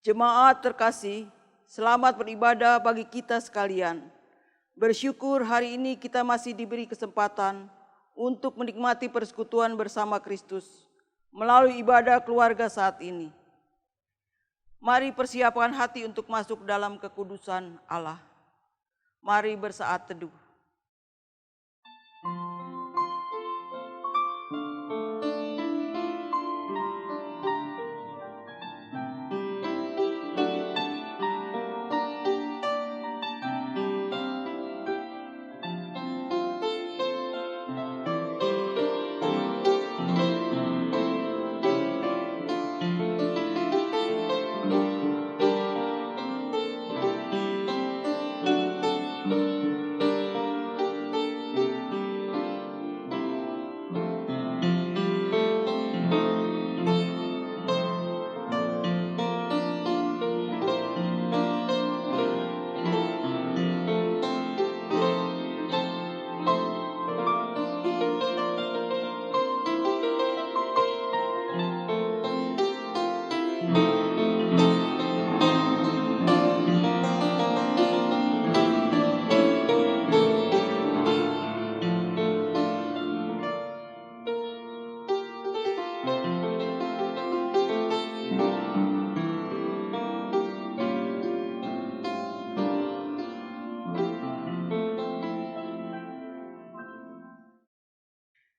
Jemaat terkasih, selamat beribadah bagi kita sekalian. Bersyukur hari ini kita masih diberi kesempatan untuk menikmati persekutuan bersama Kristus melalui ibadah keluarga saat ini. Mari persiapkan hati untuk masuk dalam kekudusan Allah. Mari bersaat teduh.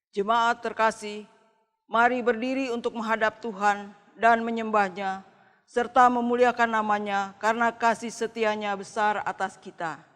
Jemaat terkasih, mari berdiri untuk menghadap Tuhan dan menyembah-Nya, serta memuliakan nama-Nya karena kasih setia-Nya besar atas kita.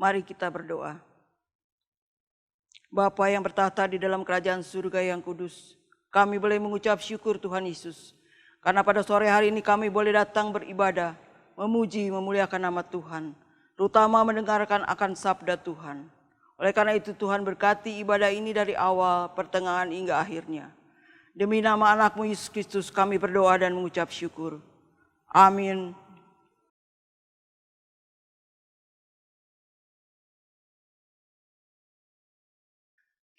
Mari kita berdoa. Bapa yang bertahta di dalam kerajaan surga yang kudus, kami boleh mengucap syukur Tuhan Yesus, karena pada sore hari ini kami boleh datang beribadah, memuji, memuliakan nama Tuhan, terutama mendengarkan akan sabda Tuhan. Oleh karena itu Tuhan berkati ibadah ini dari awal, pertengahan hingga akhirnya. Demi nama anak-Mu Yesus Kristus kami berdoa dan mengucap syukur. Amin.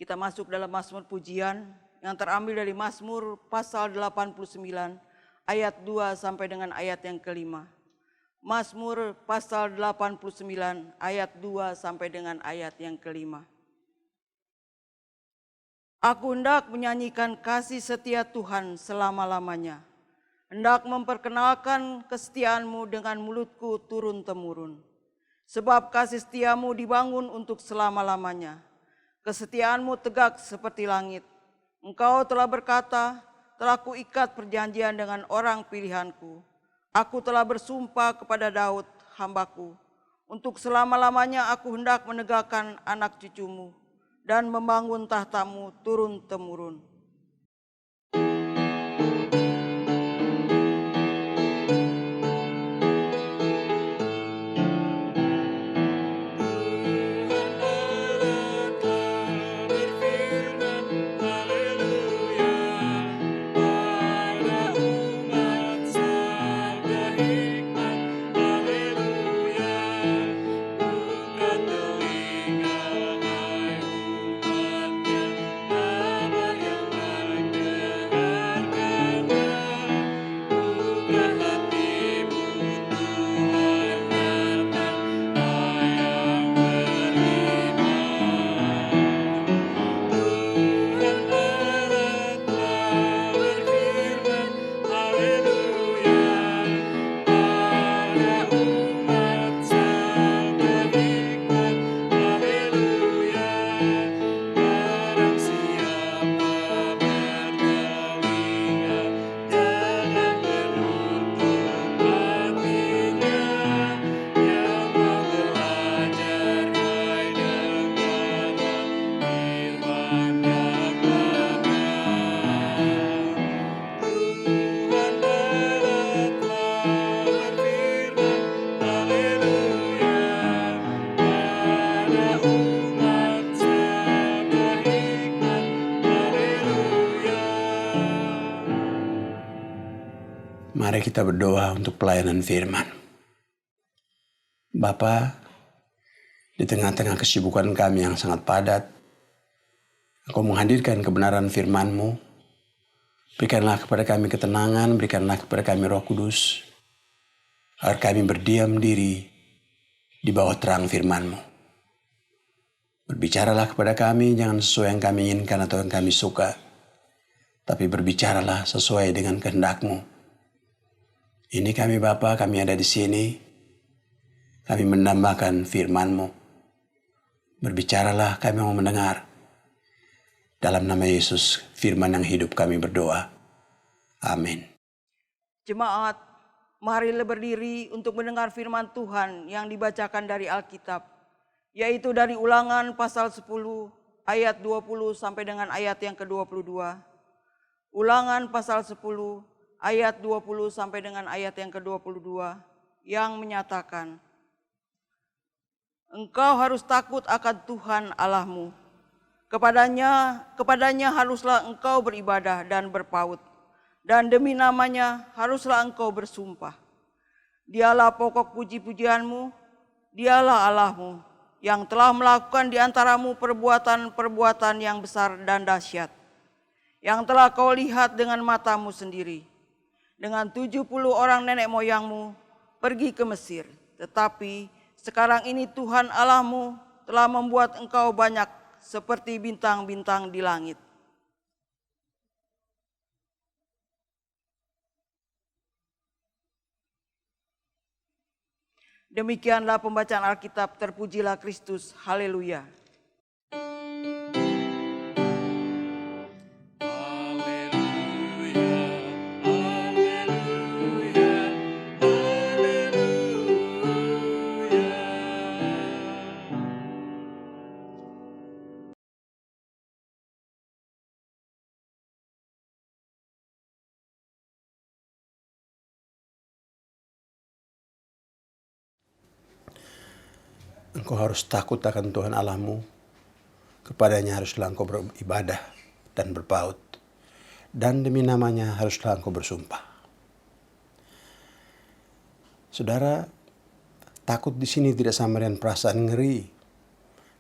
Kita masuk dalam Mazmur pujian yang terambil dari Mazmur pasal 89 ayat 2 sampai dengan ayat yang kelima. Mazmur pasal 89 ayat 2 sampai dengan ayat yang kelima. Aku hendak menyanyikan kasih setia Tuhan selama-lamanya. Hendak memperkenalkan kesetiaan-Mu dengan mulutku turun-temurun. Sebab kasih setiamu dibangun untuk selama-lamanya. Kesetiaan-Mu tegak seperti langit. Engkau telah berkata, telah kuikat perjanjian dengan orang pilihanku. Aku telah bersumpah kepada Daud, hambaku. Untuk selama-lamanya aku hendak menegakkan anak cucumu dan membangun tahtamu turun-temurun. Mari kita berdoa untuk pelayanan firman. Bapa, di tengah-tengah kesibukan kami yang sangat padat, Engkau menghadirkan kebenaran firman-Mu. Berikanlah kepada kami ketenangan, berikanlah kepada kami Roh Kudus, agar kami berdiam diri di bawah terang firman-Mu. Berbicaralah kepada kami, jangan sesuai yang kami inginkan atau yang kami suka, tapi berbicaralah sesuai dengan kehendak-Mu. Ini kami Bapa, kami ada di sini. Kami menambahkan firman-Mu. Berbicaralah, kami mau mendengar. Dalam nama Yesus, firman yang hidup kami berdoa. Amin. Jemaat, marilah berdiri untuk mendengar firman Tuhan yang dibacakan dari Alkitab, yaitu dari Ulangan pasal 10 ayat 20 sampai dengan ayat yang ke-22. Ulangan pasal 10 ayat 20 sampai dengan ayat yang ke-22 yang menyatakan, engkau harus takut akan Tuhan Allahmu. Kepadanya haruslah engkau beribadah dan berpaut, dan demi namanya haruslah engkau bersumpah. Dialah pokok puji-pujianmu, dialah Allahmu yang telah melakukan di antaramu perbuatan-perbuatan yang besar dan dahsyat, yang telah kau lihat dengan matamu sendiri. Dengan 70 orang nenek moyangmu pergi ke Mesir. Tetapi sekarang ini Tuhan Allahmu telah membuat engkau banyak seperti bintang-bintang di langit. Demikianlah pembacaan Alkitab, terpujilah Kristus, haleluya. Engkau harus takut akan Tuhan Allahmu. Kepadanya haruslah engkau beribadah dan berpaut. Dan demi namanya haruslah engkau bersumpah. Saudara, takut di sini tidak sama dengan perasaan ngeri,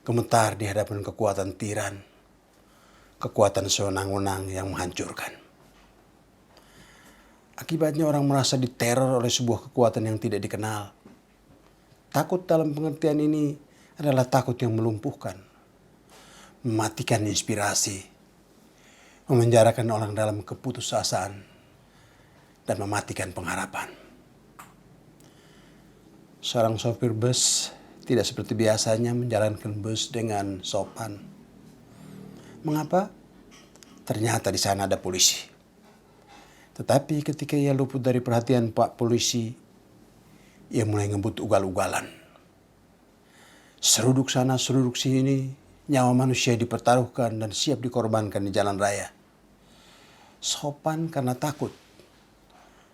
gemetar di hadapan kekuatan tiran, kekuatan sewenang-wenang yang menghancurkan. Akibatnya orang merasa diteror oleh sebuah kekuatan yang tidak dikenal. Takut dalam pengertian ini adalah takut yang melumpuhkan, mematikan inspirasi, memenjarakan orang dalam keputusasaan, dan mematikan pengharapan. Seorang sopir bus tidak seperti biasanya menjalankan bus dengan sopan. Mengapa? Ternyata di sana ada polisi. Tetapi ketika ia luput dari perhatian Pak Polisi, ia mulai ngebut ugal-ugalan. Seruduk sana, seruduk sini, nyawa manusia dipertaruhkan dan siap dikorbankan di jalan raya. Sopan karena takut.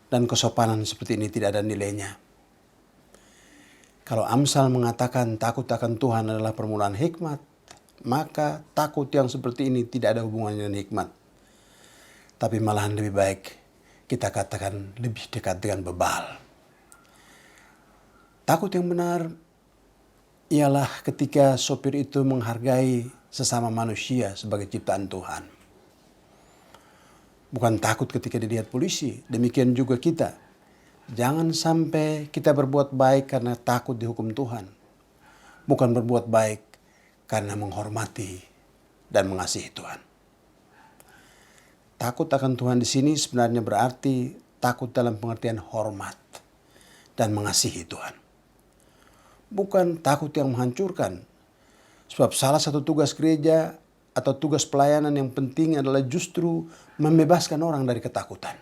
Dan kesopanan seperti ini tidak ada nilainya. Kalau Amsal mengatakan takut akan Tuhan adalah permulaan hikmat, maka takut yang seperti ini tidak ada hubungannya dengan hikmat. Tapi malahan lebih baik kita katakan lebih dekat dengan bebal. Takut yang benar ialah ketika sopir itu menghargai sesama manusia sebagai ciptaan Tuhan. Bukan takut ketika dilihat polisi, demikian juga kita. Jangan sampai kita berbuat baik karena takut dihukum Tuhan. Bukan berbuat baik karena menghormati dan mengasihi Tuhan. Takut akan Tuhan di sini sebenarnya berarti takut dalam pengertian hormat dan mengasihi Tuhan. Bukan takut yang menghancurkan. Sebab salah satu tugas gereja atau tugas pelayanan yang penting adalah justru membebaskan orang dari ketakutan.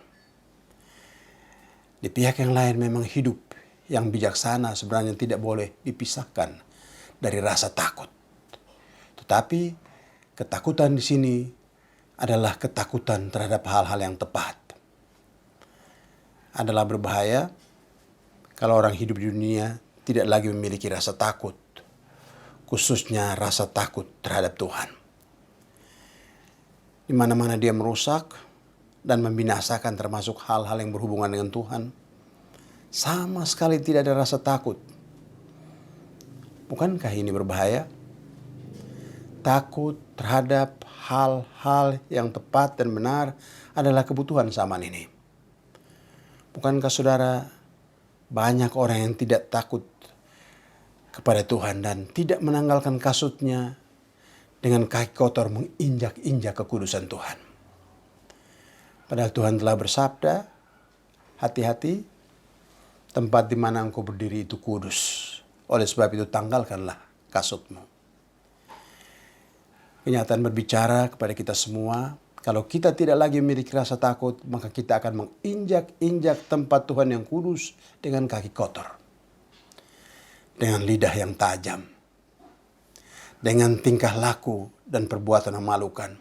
Di pihak yang lain memang hidup yang bijaksana sebenarnya tidak boleh dipisahkan dari rasa takut. Tetapi ketakutan di sini adalah ketakutan terhadap hal-hal yang tepat. Adalah berbahaya kalau orang hidup di dunia tidak lagi memiliki rasa takut, khususnya rasa takut terhadap Tuhan. Di mana-mana dia merusak dan membinasakan termasuk hal-hal yang berhubungan dengan Tuhan, sama sekali tidak ada rasa takut. Bukankah ini berbahaya? Takut terhadap hal-hal yang tepat dan benar adalah kebutuhan zaman ini. Bukankah saudara, banyak orang yang tidak takut kepada Tuhan dan tidak menanggalkan kasutnya dengan kaki kotor menginjak-injak kekudusan Tuhan. Padahal Tuhan telah bersabda, hati-hati, tempat di mana engkau berdiri itu kudus. Oleh sebab itu tanggalkanlah kasutmu. Kenyataan berbicara kepada kita semua, kalau kita tidak lagi memiliki rasa takut, maka kita akan menginjak-injak tempat Tuhan yang kudus dengan kaki kotor. Dengan lidah yang tajam. Dengan tingkah laku dan perbuatan yang memalukan.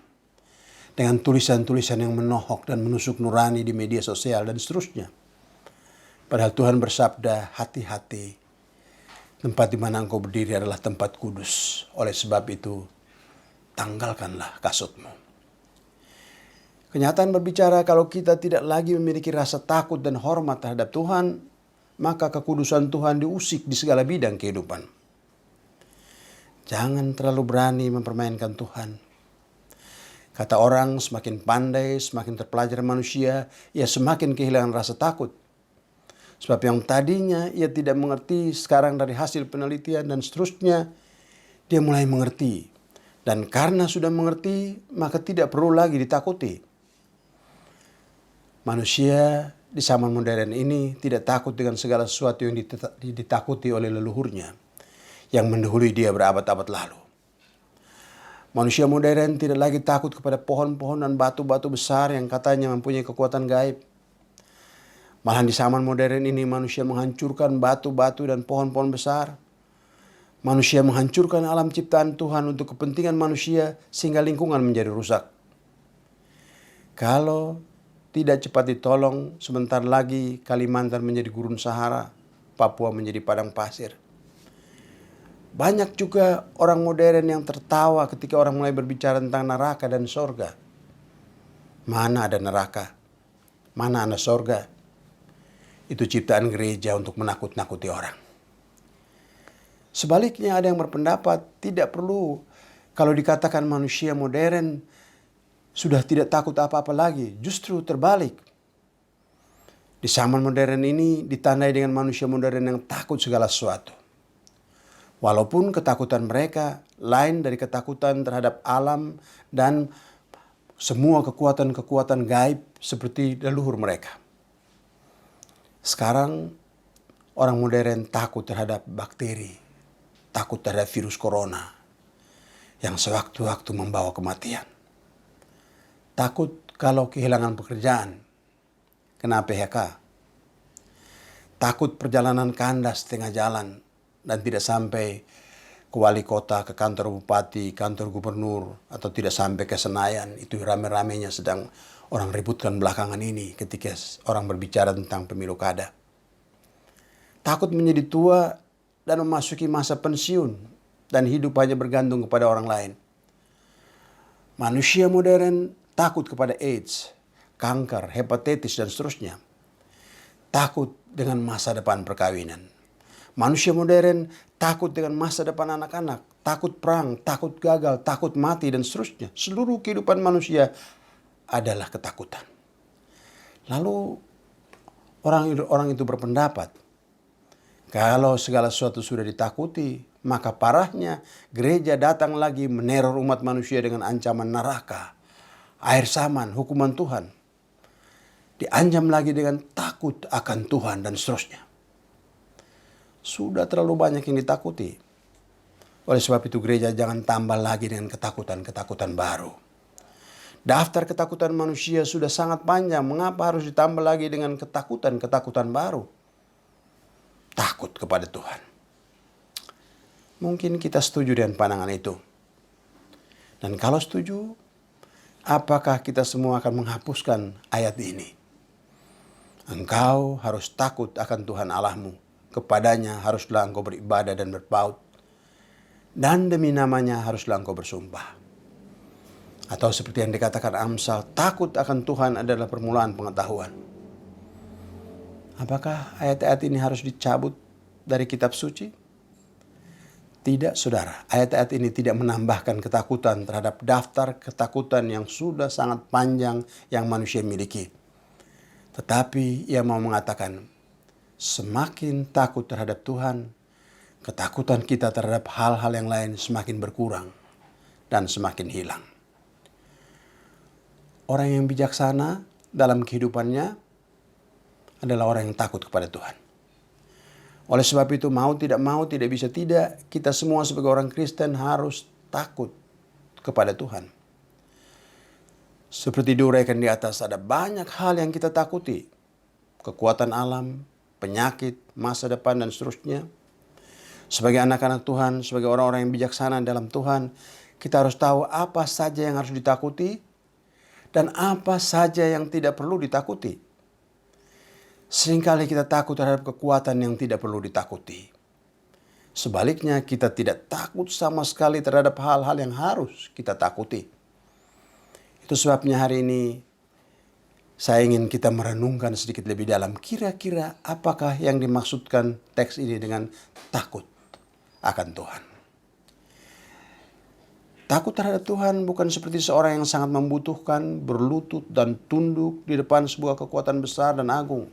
Dengan tulisan-tulisan yang menohok dan menusuk nurani di media sosial dan seterusnya. Padahal Tuhan bersabda, hati-hati. Tempat di mana engkau berdiri adalah tempat kudus. Oleh sebab itu, tanggalkanlah kasutmu. Kenyataan berbicara kalau kita tidak lagi memiliki rasa takut dan hormat terhadap Tuhan, maka kekudusan Tuhan diusik di segala bidang kehidupan. Jangan terlalu berani mempermainkan Tuhan. Kata orang, semakin pandai, semakin terpelajar manusia, ia semakin kehilangan rasa takut. Sebab yang tadinya ia tidak mengerti, sekarang dari hasil penelitian dan seterusnya, dia mulai mengerti. Dan karena sudah mengerti, maka tidak perlu lagi ditakuti. Manusia di zaman modern ini tidak takut dengan segala sesuatu yang ditakuti oleh leluhurnya, yang mendahului dia berabad-abad lalu. Manusia modern tidak lagi takut kepada pohon-pohon dan batu-batu besar yang katanya mempunyai kekuatan gaib. Malahan di zaman modern ini manusia menghancurkan batu-batu dan pohon-pohon besar. Manusia menghancurkan alam ciptaan Tuhan untuk kepentingan manusia sehingga lingkungan menjadi rusak. Kalau tidak cepat ditolong, sebentar lagi Kalimantan menjadi gurun Sahara, Papua menjadi padang pasir. Banyak juga orang modern yang tertawa ketika orang mulai berbicara tentang neraka dan sorga. Mana ada neraka? Mana ada sorga? Itu ciptaan gereja untuk menakut-nakuti orang. Sebaliknya ada yang berpendapat tidak perlu kalau dikatakan manusia modern sudah tidak takut apa-apa lagi. Justru terbalik. Di zaman modern ini ditandai dengan manusia modern yang takut segala sesuatu. Walaupun ketakutan mereka lain dari ketakutan terhadap alam dan semua kekuatan-kekuatan gaib seperti leluhur mereka. Sekarang orang modern takut terhadap bakteri, takut terhadap virus corona yang sewaktu-waktu membawa kematian. Takut kalau kehilangan pekerjaan, kena PHK. Takut perjalanan kandas tengah jalan dan tidak sampai ke wali kota, ke kantor bupati, kantor gubernur, atau tidak sampai ke Senayan. Itu rame-ramenya sedang orang ributkan belakangan ini ketika orang berbicara tentang pemilu kada. Takut menjadi tua dan memasuki masa pensiun dan hidup hanya bergantung kepada orang lain. Manusia modern takut kepada AIDS, kanker, hepatitis, dan seterusnya. Takut dengan masa depan perkawinan. Manusia modern takut dengan masa depan anak-anak, takut perang, takut gagal, takut mati, dan seterusnya. Seluruh kehidupan manusia adalah ketakutan. Lalu orang itu berpendapat, kalau segala sesuatu sudah ditakuti, maka parahnya gereja datang lagi meneror umat manusia dengan ancaman neraka, air saman, hukuman Tuhan. Diancam lagi dengan takut akan Tuhan dan seterusnya. Sudah terlalu banyak yang ditakuti. Oleh sebab itu gereja jangan tambah lagi dengan ketakutan-ketakutan baru. Daftar ketakutan manusia sudah sangat panjang. Mengapa harus ditambah lagi dengan ketakutan-ketakutan baru? Takut kepada Tuhan. Mungkin kita setuju dengan pandangan itu. Dan kalau setuju, apakah kita semua akan menghapuskan ayat ini? Engkau harus takut akan Tuhan Allahmu. Kepadanya haruslah engkau beribadah dan berpaut. Dan demi namanya haruslah engkau bersumpah. Atau seperti yang dikatakan Amsal, takut akan Tuhan adalah permulaan pengetahuan. Apakah ayat-ayat ini harus dicabut dari kitab suci? Tidak, saudara. Ayat-ayat ini tidak menambahkan ketakutan terhadap daftar ketakutan yang sudah sangat panjang yang manusia miliki. Tetapi ia mau mengatakan, semakin takut terhadap Tuhan, ketakutan kita terhadap hal-hal yang lain semakin berkurang dan semakin hilang. Orang yang bijaksana dalam kehidupannya adalah orang yang takut kepada Tuhan. Oleh sebab itu mau, tidak bisa tidak, kita semua sebagai orang Kristen harus takut kepada Tuhan. Seperti diuraikan di atas, ada banyak hal yang kita takuti. Kekuatan alam, penyakit, masa depan, dan seterusnya. Sebagai anak-anak Tuhan, sebagai orang-orang yang bijaksana dalam Tuhan, kita harus tahu apa saja yang harus ditakuti dan apa saja yang tidak perlu ditakuti. Seringkali kita takut terhadap kekuatan yang tidak perlu ditakuti. Sebaliknya, kita tidak takut sama sekali terhadap hal-hal yang harus kita takuti. Itu sebabnya hari ini saya ingin kita merenungkan sedikit lebih dalam. Kira-kira apakah yang dimaksudkan teks ini dengan takut akan Tuhan. Takut terhadap Tuhan bukan seperti seorang yang sangat membutuhkan, berlutut dan tunduk di depan sebuah kekuatan besar dan agung.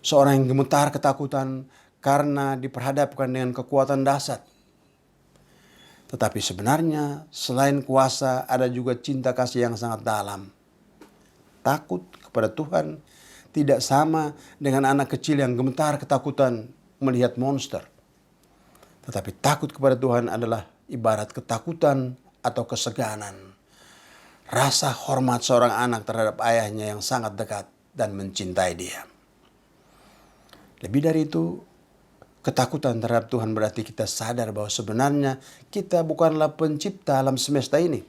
Seorang yang gemetar ketakutan karena diperhadapkan dengan kekuatan dahsyat. Tetapi sebenarnya selain kuasa ada juga cinta kasih yang sangat dalam. Takut kepada Tuhan tidak sama dengan anak kecil yang gemetar ketakutan melihat monster. Tetapi takut kepada Tuhan adalah ibarat ketakutan atau keseganan. Rasa hormat seorang anak terhadap ayahnya yang sangat dekat dan mencintai dia. Lebih dari itu, ketakutan terhadap Tuhan berarti kita sadar bahwa sebenarnya kita bukanlah pencipta alam semesta ini.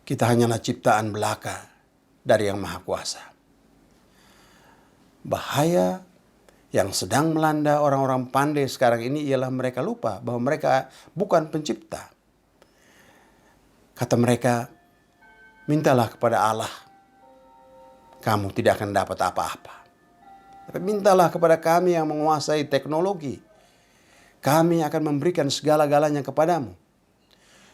Kita hanyalah ciptaan belaka dari Yang Maha Kuasa. Bahaya yang sedang melanda orang-orang pandai sekarang ini ialah mereka lupa bahwa mereka bukan pencipta. Kata mereka, mintalah kepada Allah, kamu tidak akan dapat apa-apa. Tapi mintalah kepada kami yang menguasai teknologi. Kami akan memberikan segala-galanya kepadamu.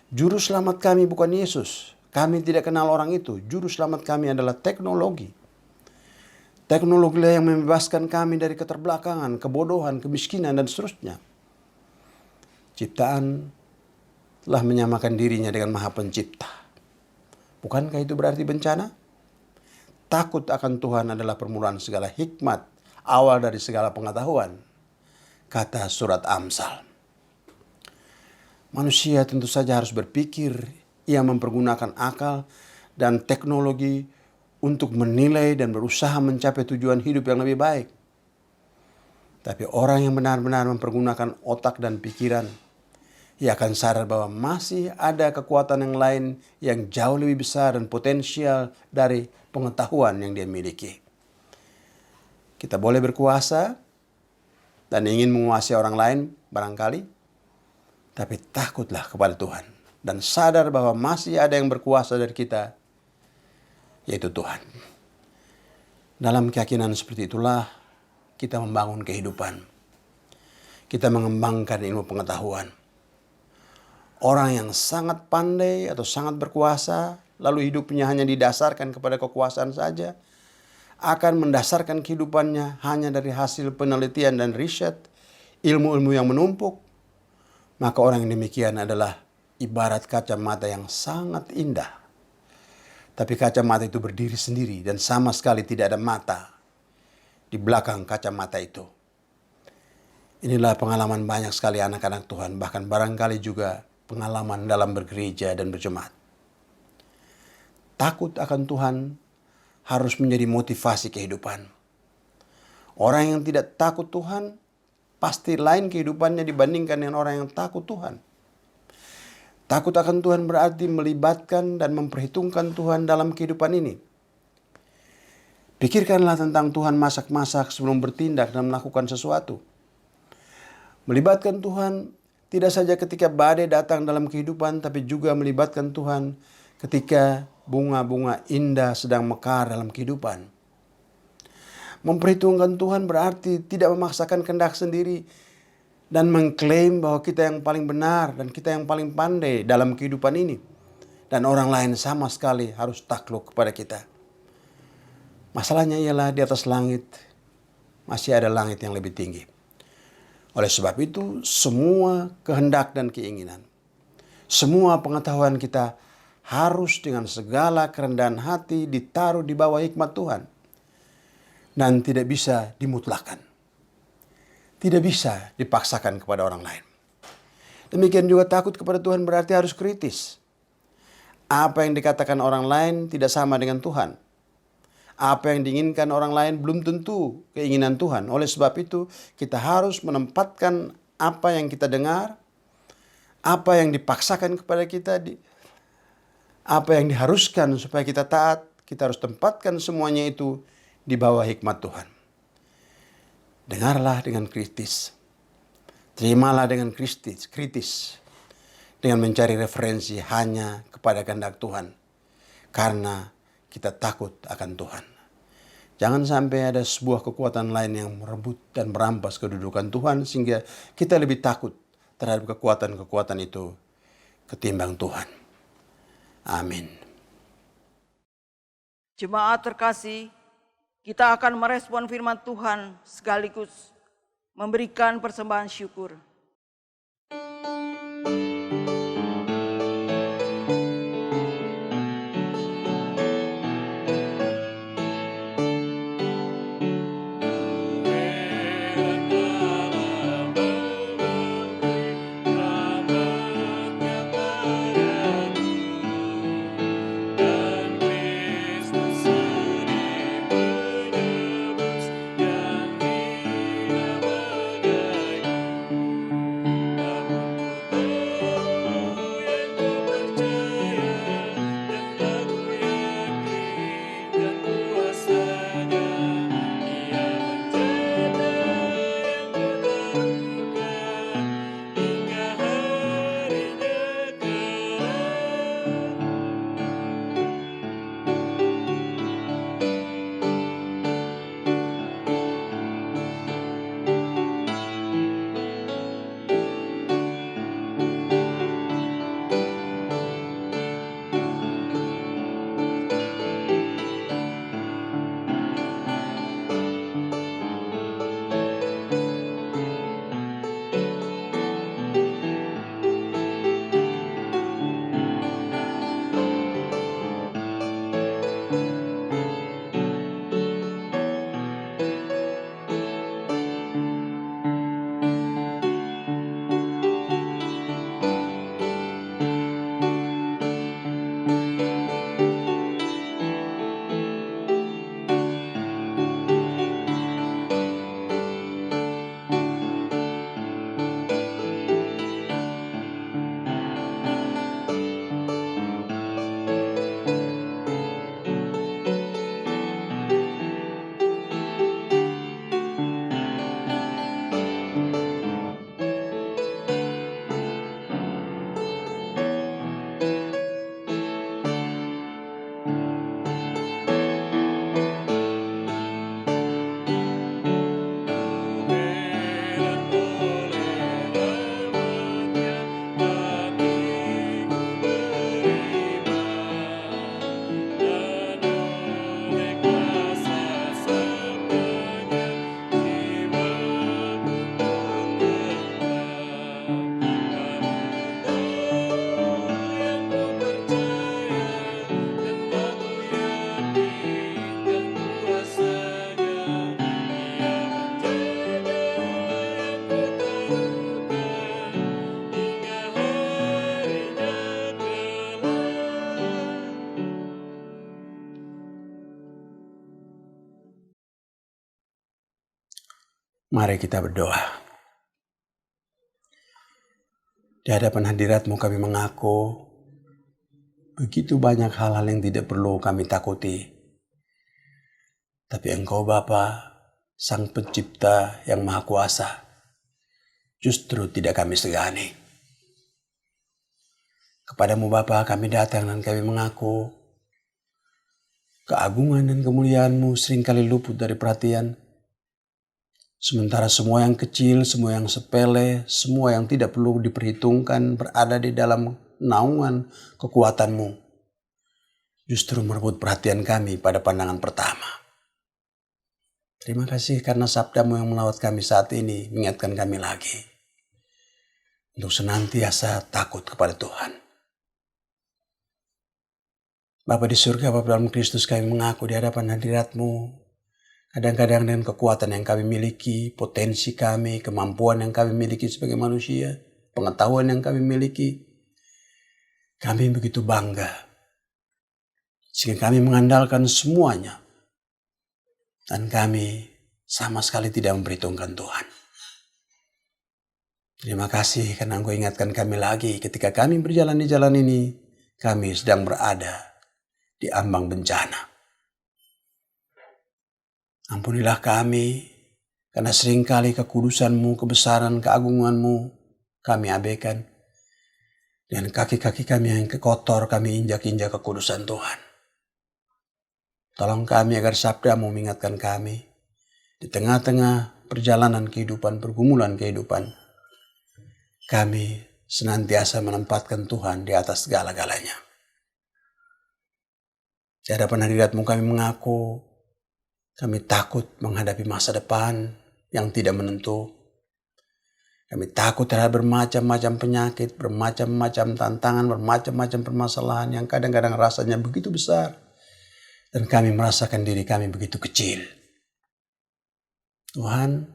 Juru selamat kami bukan Yesus. Kami tidak kenal orang itu. Juru selamat kami adalah teknologi. Teknologi lah yang membebaskan kami dari keterbelakangan, kebodohan, kemiskinan, dan seterusnya. Ciptaan telah menyamakan dirinya dengan Maha Pencipta. Bukankah itu berarti bencana? Takut akan Tuhan adalah permulaan segala hikmat, awal dari segala pengetahuan, kata surat Amsal. Manusia tentu saja harus berpikir, ia mempergunakan akal dan teknologi untuk menilai dan berusaha mencapai tujuan hidup yang lebih baik. Tapi orang yang benar-benar mempergunakan otak dan pikiran, ia akan sadar bahwa masih ada kekuatan yang lain yang jauh lebih besar dan potensial dari pengetahuan yang dia miliki. Kita boleh berkuasa dan ingin menguasai orang lain barangkali, tapi takutlah kepada Tuhan dan sadar bahwa masih ada yang berkuasa dari kita, yaitu Tuhan. Dalam keyakinan seperti itulah kita membangun kehidupan. Kita mengembangkan ilmu pengetahuan. Orang yang sangat pandai atau sangat berkuasa, lalu hidupnya hanya didasarkan kepada kekuasaan saja, akan mendasarkan kehidupannya hanya dari hasil penelitian dan riset, ilmu-ilmu yang menumpuk. Maka orang yang demikian adalah ibarat kacamata yang sangat indah. Tapi kacamata itu berdiri sendiri dan sama sekali tidak ada mata di belakang kacamata itu. Inilah pengalaman banyak sekali anak-anak Tuhan, bahkan barangkali juga pengalaman dalam bergereja dan berjemaat. Takut akan Tuhan harus menjadi motivasi kehidupan. Orang yang tidak takut Tuhan pasti lain kehidupannya dibandingkan dengan orang yang takut Tuhan. Takut akan Tuhan berarti melibatkan dan memperhitungkan Tuhan dalam kehidupan ini. Pikirkanlah tentang Tuhan masak-masak sebelum bertindak dan melakukan sesuatu. Melibatkan Tuhan tidak saja ketika badai datang dalam kehidupan, tapi juga melibatkan Tuhan ketika bunga-bunga indah sedang mekar dalam kehidupan. Memperhitungkan Tuhan berarti tidak memaksakan kehendak sendiri dan mengklaim bahwa kita yang paling benar dan kita yang paling pandai dalam kehidupan ini. Dan orang lain sama sekali harus takluk kepada kita. Masalahnya ialah di atas langit masih ada langit yang lebih tinggi. Oleh sebab itu semua kehendak dan keinginan, semua pengetahuan kita harus dengan segala kerendahan hati ditaruh di bawah hikmat Tuhan. Dan tidak bisa dimutlakan. Tidak bisa dipaksakan kepada orang lain. Demikian juga takut kepada Tuhan berarti harus kritis. Apa yang dikatakan orang lain tidak sama dengan Tuhan. Apa yang diinginkan orang lain belum tentu keinginan Tuhan. Oleh sebab itu kita harus menempatkan apa yang kita dengar, apa yang dipaksakan kepada kita, apa yang diharuskan supaya kita taat, kita harus tempatkan semuanya itu di bawah hikmat Tuhan. Dengarlah dengan kritis. Terimalah dengan kritis. Dengan mencari referensi hanya kepada kehendak Tuhan. Karena kita takut akan Tuhan. Jangan sampai ada sebuah kekuatan lain yang merebut dan merampas kedudukan Tuhan sehingga kita lebih takut terhadap kekuatan-kekuatan itu ketimbang Tuhan. Amin. Jemaat terkasih, kita akan merespon firman Tuhan sekaligus memberikan persembahan syukur. Mari kita berdoa. Di hadapan hadirat-Mu kami mengaku begitu banyak hal-hal yang tidak perlu kami takuti. Tapi Engkau Bapa, Sang Pencipta yang Maha Kuasa, justru tidak kami segani. Kepadamu Bapa kami datang dan kami mengaku keagungan dan kemuliaan-Mu seringkali luput dari perhatian. Sementara semua yang kecil, semua yang sepele, semua yang tidak perlu diperhitungkan berada di dalam naungan kekuatan-Mu, justru merebut perhatian kami pada pandangan pertama. Terima kasih karena sabda-Mu yang melawat kami saat ini mengingatkan kami lagi untuk senantiasa takut kepada Tuhan. Bapa di surga, Bapa dalam Kristus, kami mengaku di hadapan hadirat-Mu. Kadang-kadang dengan kekuatan yang kami miliki, potensi kami, kemampuan yang kami miliki sebagai manusia, pengetahuan yang kami miliki, kami begitu bangga. Sehingga kami mengandalkan semuanya. Dan kami sama sekali tidak memperhitungkan Tuhan. Terima kasih karena Engkau ingatkan kami lagi ketika kami berjalan di jalan ini, kami sedang berada di ambang bencana. Ampunilah kami, karena seringkali kekudusan-Mu, kebesaran, keagungan-Mu kami abaikan. Dan kaki-kaki kami yang kotor kami injak-injak kekudusan Tuhan. Tolong kami agar sabda-Mu mengingatkan kami di tengah-tengah perjalanan kehidupan, pergumulan kehidupan. Kami senantiasa menempatkan Tuhan di atas segala-galanya. Di hadapan hadirat-Mu kami mengaku kami takut menghadapi masa depan yang tidak menentu. Kami takut terhadap bermacam-macam penyakit, bermacam-macam tantangan, bermacam-macam permasalahan yang kadang-kadang rasanya begitu besar. Dan kami merasakan diri kami begitu kecil. Tuhan,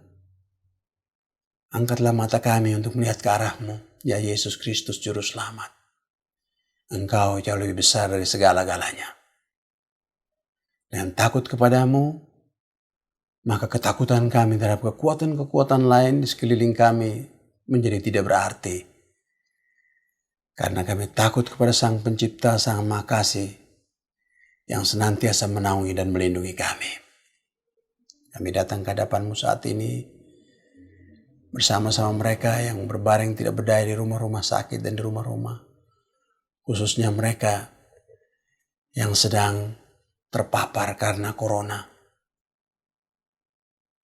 angkatlah mata kami untuk melihat ke arah-Mu, ya Yesus Kristus Juru Selamat. Engkau jauh lebih besar dari segala-galanya. Dan takut kepadamu, maka ketakutan kami terhadap kekuatan-kekuatan lain di sekeliling kami menjadi tidak berarti. Karena kami takut kepada Sang Pencipta, Sang Maha Kasih, yang senantiasa menaungi dan melindungi kami. Kami datang ke hadapan-Mu saat ini, bersama-sama mereka yang berbaring tidak berdaya di rumah-rumah sakit dan di rumah-rumah. Khususnya mereka yang sedang terpapar karena corona.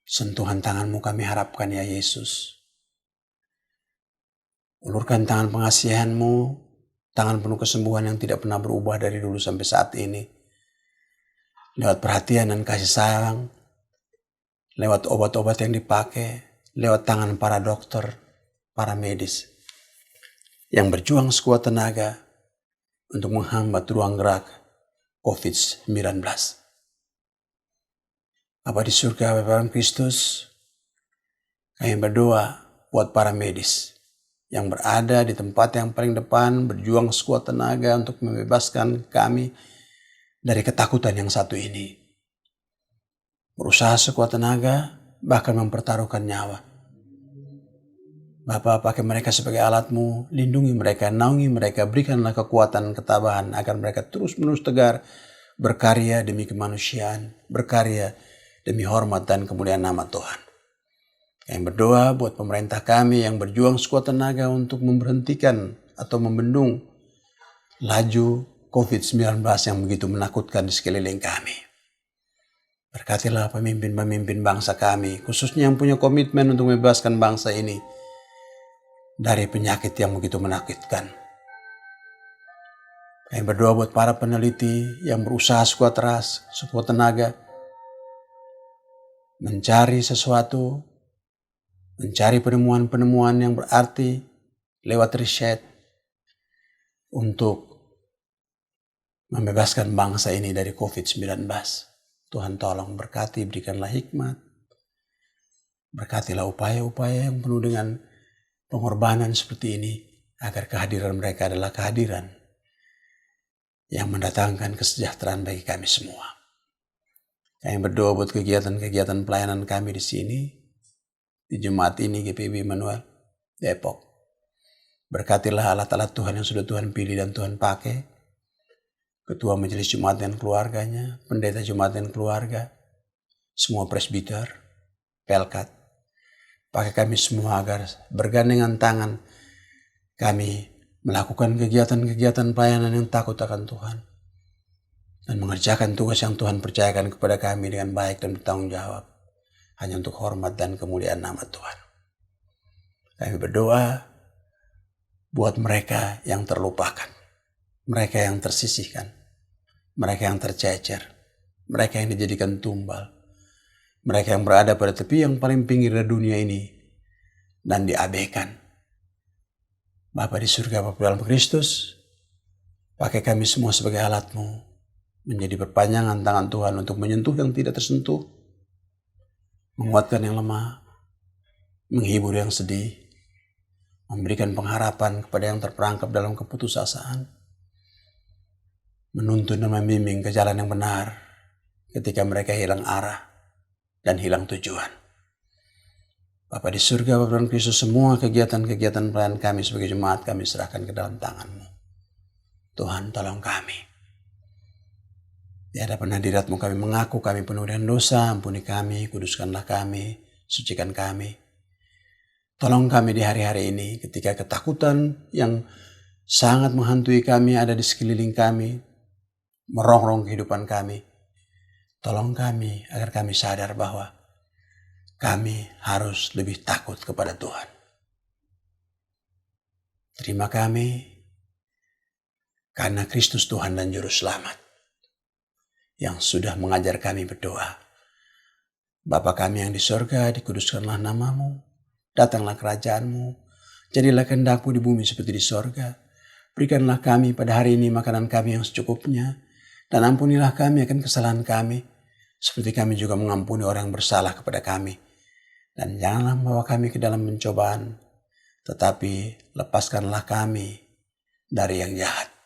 Sentuhan tangan-Mu kami harapkan ya Yesus. Ulurkan tangan pengasihan-Mu, tangan penuh kesembuhan yang tidak pernah berubah dari dulu sampai saat ini. Lewat perhatian dan kasih sayang, lewat obat-obat yang dipakai, lewat tangan para dokter, para medis, yang berjuang sekuat tenaga untuk menghambat ruang gerak COVID-19. Bapa di surga, Bapa dalam Kristus, kami berdoa buat para medis yang berada di tempat yang paling depan, berjuang sekuat tenaga untuk membebaskan kami dari ketakutan yang satu ini. Berusaha sekuat tenaga, bahkan mempertaruhkan nyawa. Bapa, pakai mereka sebagai alat-Mu, lindungi mereka, naungi mereka, berikanlah kekuatan, ketabahan agar mereka terus-menerus tegar, berkarya demi kemanusiaan, berkarya demi hormat dan kemuliaan nama Tuhan. Kami berdoa buat pemerintah kami yang berjuang sekuat tenaga untuk memberhentikan atau membendung laju COVID-19 yang begitu menakutkan di sekeliling kami. Berkatilah pemimpin-pemimpin bangsa kami, khususnya yang punya komitmen untuk membebaskan bangsa ini dari penyakit yang begitu menakutkan. Kami berdoa buat para peneliti yang berusaha sekuat teras, sekuat tenaga, mencari sesuatu, mencari penemuan-penemuan yang berarti lewat riset untuk membebaskan bangsa ini dari COVID-19. Tuhan tolong berkati, berikanlah hikmat. Berkatilah upaya-upaya yang penuh dengan pengorbanan seperti ini, agar kehadiran mereka adalah kehadiran yang mendatangkan kesejahteraan bagi kami semua. Kami berdoa buat kegiatan-kegiatan pelayanan kami di sini. di jemaat ini GPIB Immanuel Depok. Berkatilah alat-alat Tuhan yang sudah Tuhan pilih dan Tuhan pakai. Ketua Majelis Jemaat dan keluarganya, pendeta Jemaat dan keluarga, semua presbiter, pelkat. Pakai kami semua agar bergandengan tangan kami melakukan kegiatan-kegiatan pelayanan yang takut akan Tuhan. Dan mengerjakan tugas yang Tuhan percayakan kepada kami dengan baik dan bertanggung jawab. Hanya untuk hormat dan kemuliaan nama Tuhan. Kami berdoa buat mereka yang terlupakan. Mereka yang tersisihkan. Mereka yang tercecer. Mereka yang dijadikan tumbal. Mereka yang berada pada tepi yang paling pinggir dari dunia ini dan diabaikan. Bapa di surga, Bapa dalam Kristus, pakai kami semua sebagai alat-Mu menjadi perpanjangan tangan Tuhan untuk menyentuh yang tidak tersentuh, menguatkan yang lemah, menghibur yang sedih, memberikan pengharapan kepada yang terperangkap dalam keputusasaan, menuntun dan membimbing ke jalan yang benar ketika mereka hilang arah dan hilang tujuan. Bapa di surga, Bapa dalam Kristus, semua kegiatan-kegiatan pelayanan kami sebagai jemaat kami serahkan ke dalam tangan-Mu. Tuhan, tolong kami. Di hadapan hadirat-Mu kami mengaku kami penuh dengan dosa, ampuni kami, kuduskanlah kami, sucikan kami. Tolong kami di hari-hari ini ketika ketakutan yang sangat menghantui kami ada di sekeliling kami, merongrong kehidupan kami. Tolong kami agar kami sadar bahwa kami harus lebih takut kepada Tuhan. Terima kami karena Kristus Tuhan dan Juru Selamat yang sudah mengajar kami berdoa. Bapa kami yang di sorga, dikuduskanlah nama-Mu, datanglah kerajaan-Mu, jadilah kehendak-Mu di bumi seperti di sorga. Berikanlah kami pada hari ini makanan kami yang secukupnya, dan ampunilah kami akan kesalahan kami, seperti kami juga mengampuni orang yang bersalah kepada kami. Dan janganlah membawa kami ke dalam pencobaan, tetapi lepaskanlah kami dari yang jahat.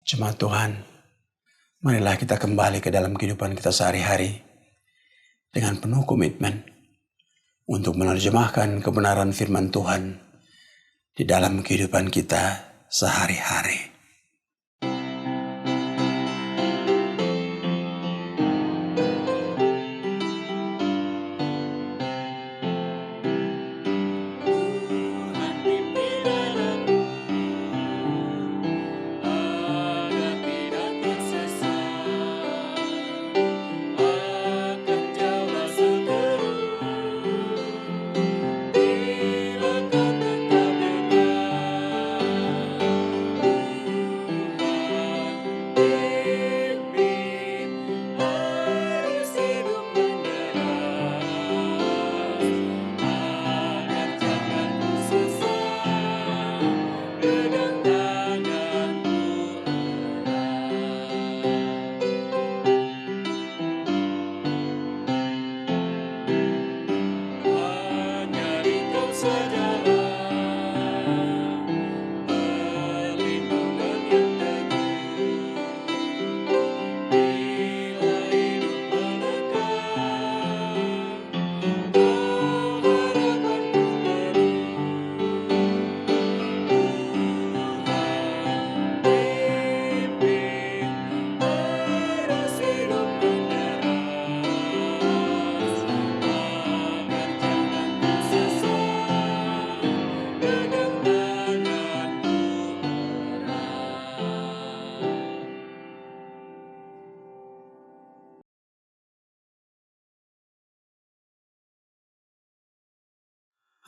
Jemaat Tuhan, marilah kita kembali ke dalam kehidupan kita sehari-hari dengan penuh komitmen untuk menerjemahkan kebenaran firman Tuhan di dalam kehidupan kita sehari-hari.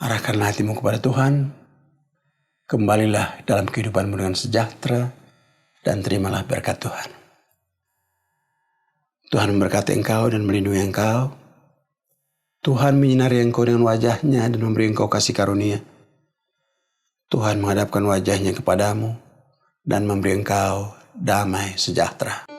Arahkanlah hatimu kepada Tuhan, kembalilah dalam kehidupanmu dengan sejahtera, dan terimalah berkat Tuhan. Tuhan memberkati engkau dan melindungi engkau. Tuhan menyinari engkau dengan wajahnya dan memberi engkau kasih karunia. Tuhan menghadapkan wajahnya kepadamu dan memberi engkau damai sejahtera.